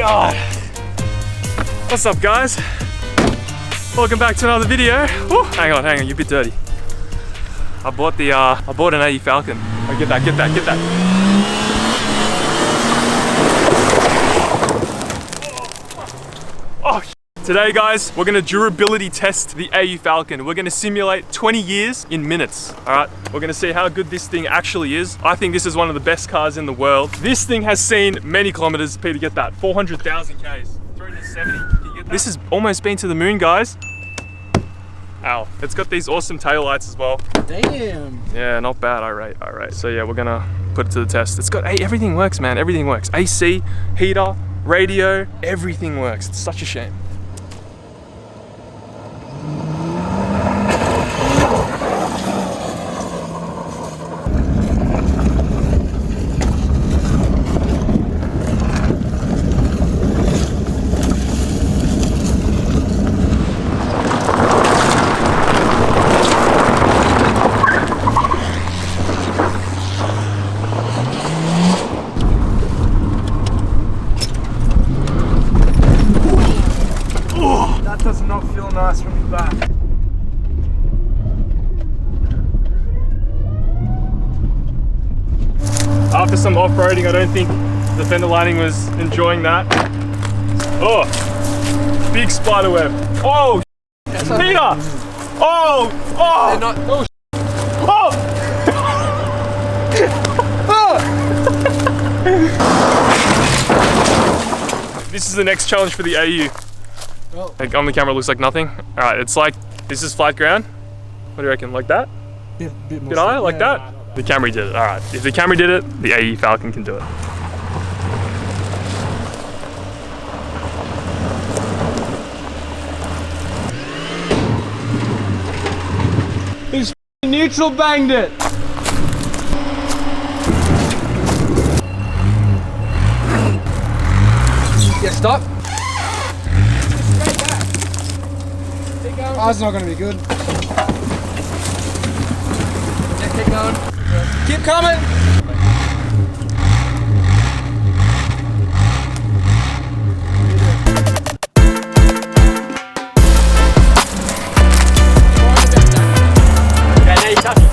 God. What's up, guys? Welcome back to another video. Woo. Hang on, you're a bit dirty. I bought an AU Falcon. Oh, get that. Oh, today, guys, we're gonna durability test the AU Falcon. We're gonna simulate 20 years in minutes. All right, we're gonna see how good this thing actually is. I think this is one of the best cars in the world. This thing has seen many kilometers. Peter, get that. 400,000 Ks, 370. Can you get that? This has almost been to the moon, guys. Ow. It's got these awesome tail lights as well. Damn. Yeah, not bad. All right. So yeah, we're gonna put it to the test. It's got, hey, everything works, man. Everything works. AC, heater, radio, everything works. It's such a shame. Does not feel nice from the back. After some off-roading, I don't think the fender lining was enjoying that. Oh, big spider web. Oh, Peter! Oh! They're not. Oh! Oh! This is the next challenge for the AU. Oh. Like on the camera, it looks like nothing. All right, it's like, this is flat ground. What do you reckon, like that? Bit more Bit higher, like that? The Camry did it, all right. If the Camry did it, the AU Falcon can do it. He's neutral banged it. Yeah, stop. Oh, it's not going to be good. Yeah, keep going. Keep coming. Yeah, now you touch it.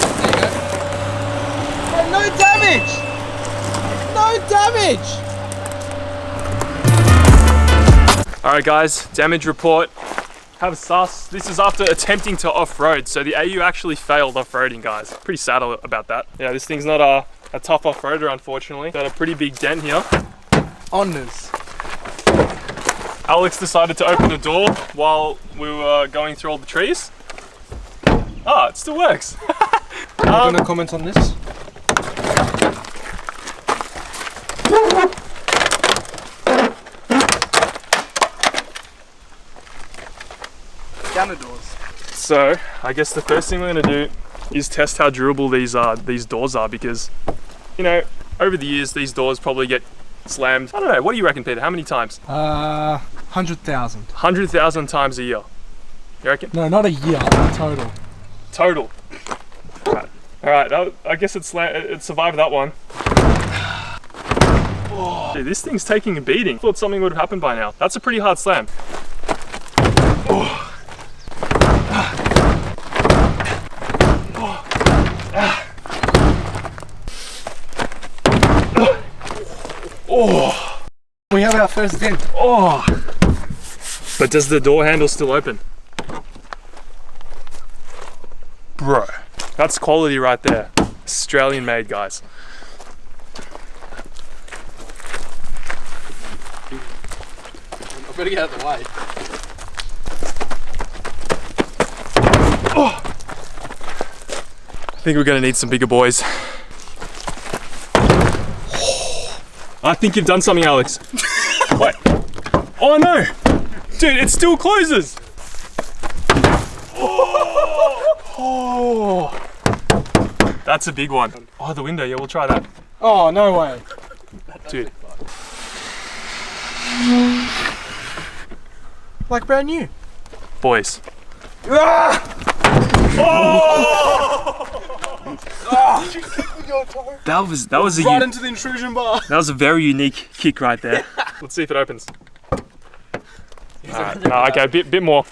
There you go. Oh, no damage. No damage. All right, guys, damage report. Have a sus. This is after attempting to off-road. So the AU actually failed off-roading, guys. Pretty sad about that. Yeah, this thing's not a tough off-roader, unfortunately. Got a pretty big dent here. Honors. Alex decided to open the door while we were going through all the trees. Ah, it still works. You gonna comment on this? Doors. So I guess the first thing we're gonna do is test how durable these doors are, because, you know, over the years these doors probably get slammed. I don't know. What do you reckon, Peter? How many times? 100,000. 100,000 times a year. You reckon? No, not a year. Total. Total. All right. I guess it survived that one. Oh, dude, this thing's taking a beating. Thought something would have happened by now. That's a pretty hard slam. Oh. Oh, we have our first dent. Oh, but does the door handle still open? Bro, that's quality right there. Australian made, guys. I better get out of the way. Oh, I think we're gonna need some bigger boys. I think you've done something, Alex. Wait. Oh no! Dude, it still closes! Oh. That's a big one. Oh, the window, yeah, we'll try that. Oh, no way. Dude. Like brand new. Boys. Ah! Oh! That was right into the intrusion bar. That was a very unique kick right there. Let's see if it opens. No, okay, bit more.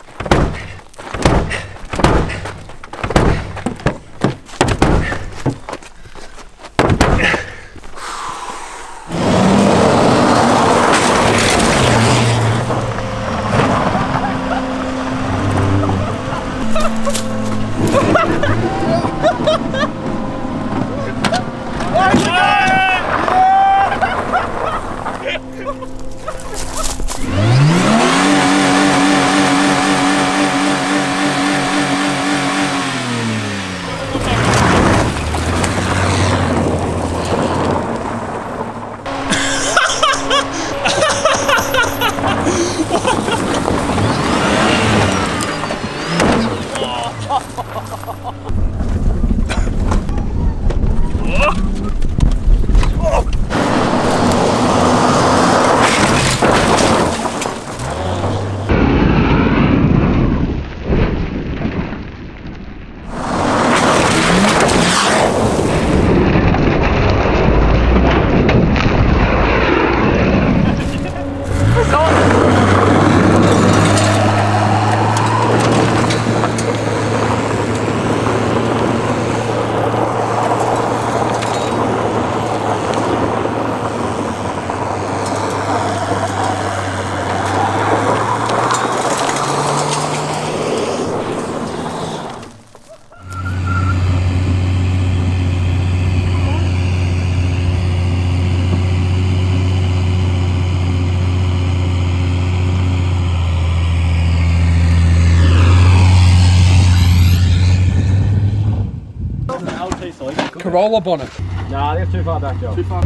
Corolla bonnet. Nah, I think it's too far back, Joe. Too far.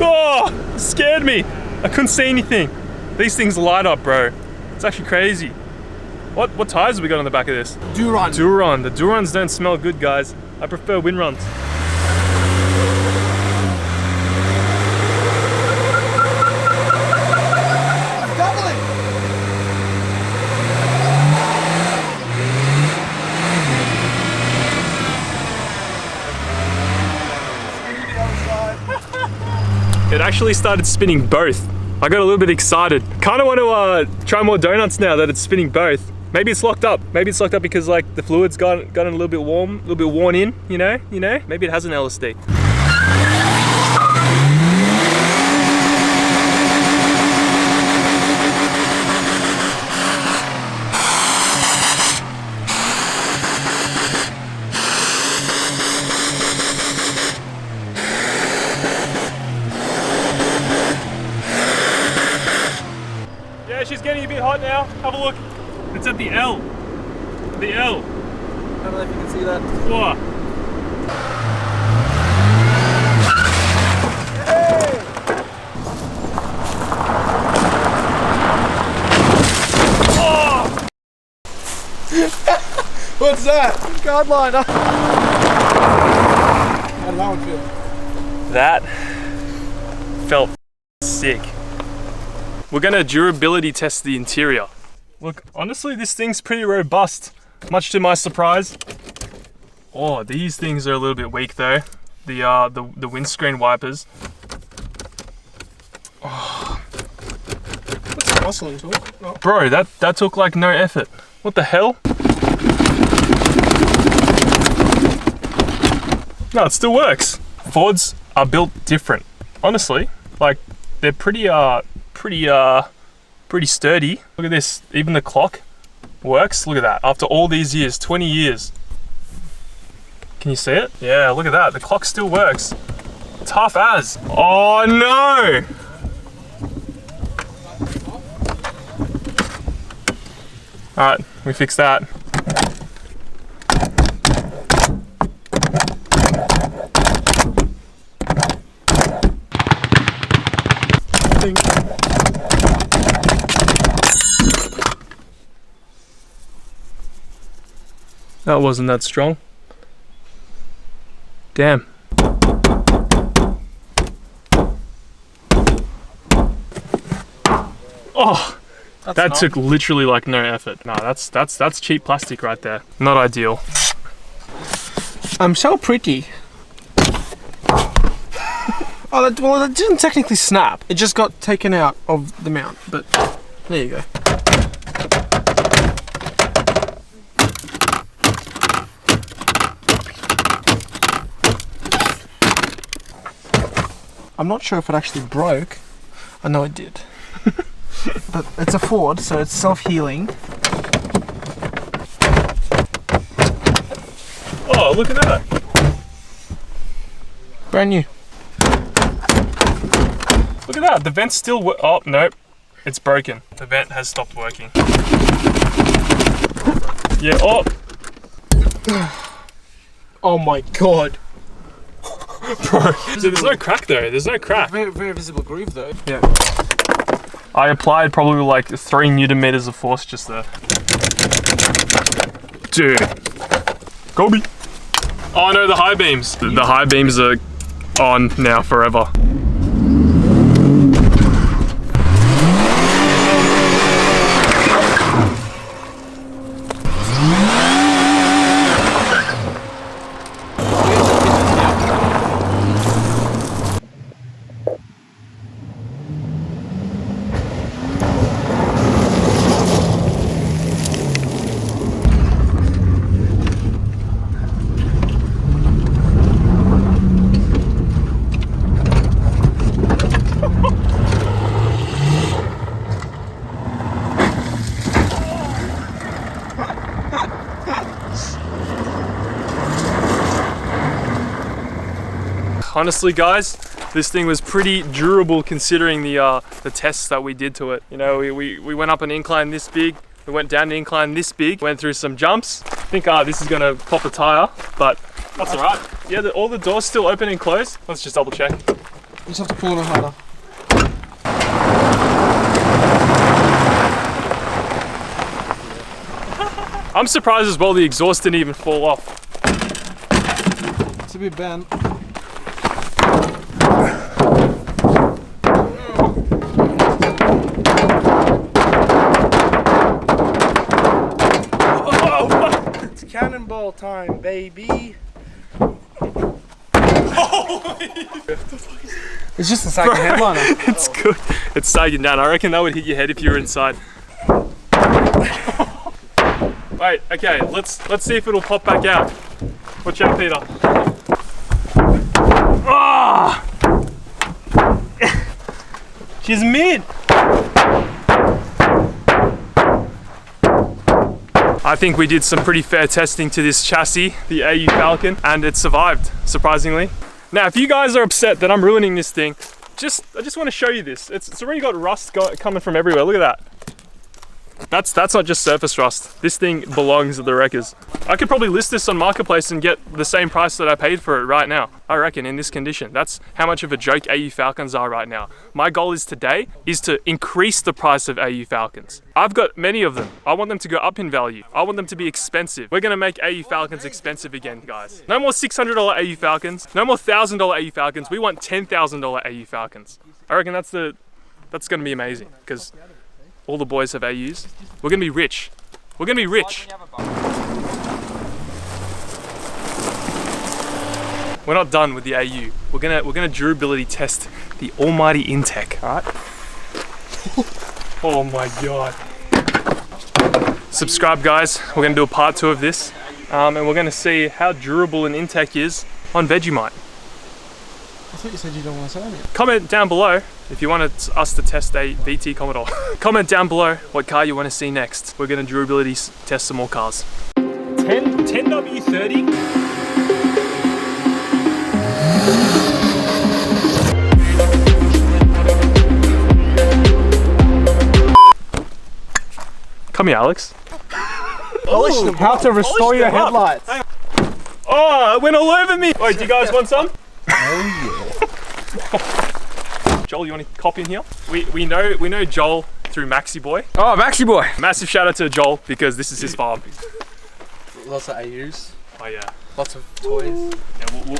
Oh, scared me. I couldn't see anything. These things light up, bro. It's actually crazy. What tires have we got on the back of this? Duron. Duron. The Durons don't smell good, guys. I prefer Winruns. Doubling. It actually started spinning both. I got a little bit excited. Kind of want to try more donuts now that it's spinning both. Maybe it's locked up. Maybe it's locked up because like the fluid's gotten a little bit warm, a little bit worn in. You know. Maybe it has an LSD. She's getting a bit hot now. Have a look. It's at the L. The L. I don't know if you can see that. Whoa. Oh! What's that? Guard liner. How did that one feel? That felt sick. We're gonna durability test the interior. Look, honestly, this thing's pretty robust, much to my surprise. Oh, these things are a little bit weak though. The windscreen wipers. What's the rustling talk? Oh. Bro, that took like no effort. What the hell? No, it still works. Fords are built different. Honestly, like they're pretty sturdy. Look at this, even the clock works. Look at that, after all these years, 20 years. Can you see it? Yeah, look at that, the clock still works. Tough as. Oh no! All right, we fixed that. That wasn't that strong. Damn. Oh, that took literally like no effort. No, that's cheap plastic right there. Not ideal. I'm so pretty. Oh, well, that didn't technically snap. It just got taken out of the mount, but there you go. I'm not sure if it actually broke. I know it did. But it's a Ford, so it's self-healing. Oh, look at that. Brand new. Look at that. The vent's still oh, nope. It's broken. The vent has stopped working. Yeah, oh. Oh my god. Bro, there's no crack though. There's no crack. Very, very visible groove though. Yeah. I applied probably like 3 Newton meters of force just there. Dude. Kobe. Oh no, the high beams. The high beams are on now forever. Honestly guys, this thing was pretty durable considering the tests that we did to it. You know, we went up an incline this big, we went down an incline this big, went through some jumps. I think this is gonna pop a tire, but that's all right. Yeah, all the doors still open and closed. Let's just double check. You just have to pull it harder. I'm surprised as well the exhaust didn't even fall off. It's a bit bent. It's cannonball time, baby. It's just a sagging headliner. It's good. It's sagging down. I reckon that would hit your head if you were inside. Wait, okay, let's see if it'll pop back out. Watch out, Peter. Ah! She's mid. I think we did some pretty fair testing to this chassis, the AU Falcon, and it survived, surprisingly. Now, if you guys are upset that I'm ruining this thing, I just want to show you this. It's already got rust coming from everywhere. Look at that. That's not just surface rust. This thing belongs at the wreckers. I could probably list this on Marketplace and get the same price that I paid for it right now. I reckon in this condition. That's how much of a joke AU Falcons are right now. My goal today is to increase the price of AU Falcons. I've got many of them. I want them to go up in value. I want them to be expensive. We're gonna make AU Falcons expensive again, guys. No more $600 AU Falcons. No more $1,000 AU Falcons. We want $10,000 AU Falcons. I reckon that's gonna be amazing because all the boys have AUs. We're gonna be rich. We're gonna be rich. We're not done with the AU. We're gonna durability test the almighty Intech. All right. Oh my god. Subscribe, guys. We're gonna do a part 2 of this, and we're gonna see how durable an Intech is on Vegemite. I thought you said you don't want to say it. Comment down below if you wanted us to test a VT Commodore. Comment down below what car you want to see next. We're going to durability test some more cars. 10W30. Come here, Alex. Ooh, how to restore your headlights. Oh, it went all over me. Wait, do you guys want some? Oh yeah. Joel, you want to copy in here? We know Joel through Maxi Boy. Oh, Maxi Boy. Massive shout out to Joel because this is his farm. Lots of AUs. Oh yeah. Lots of toys. Yeah, we'll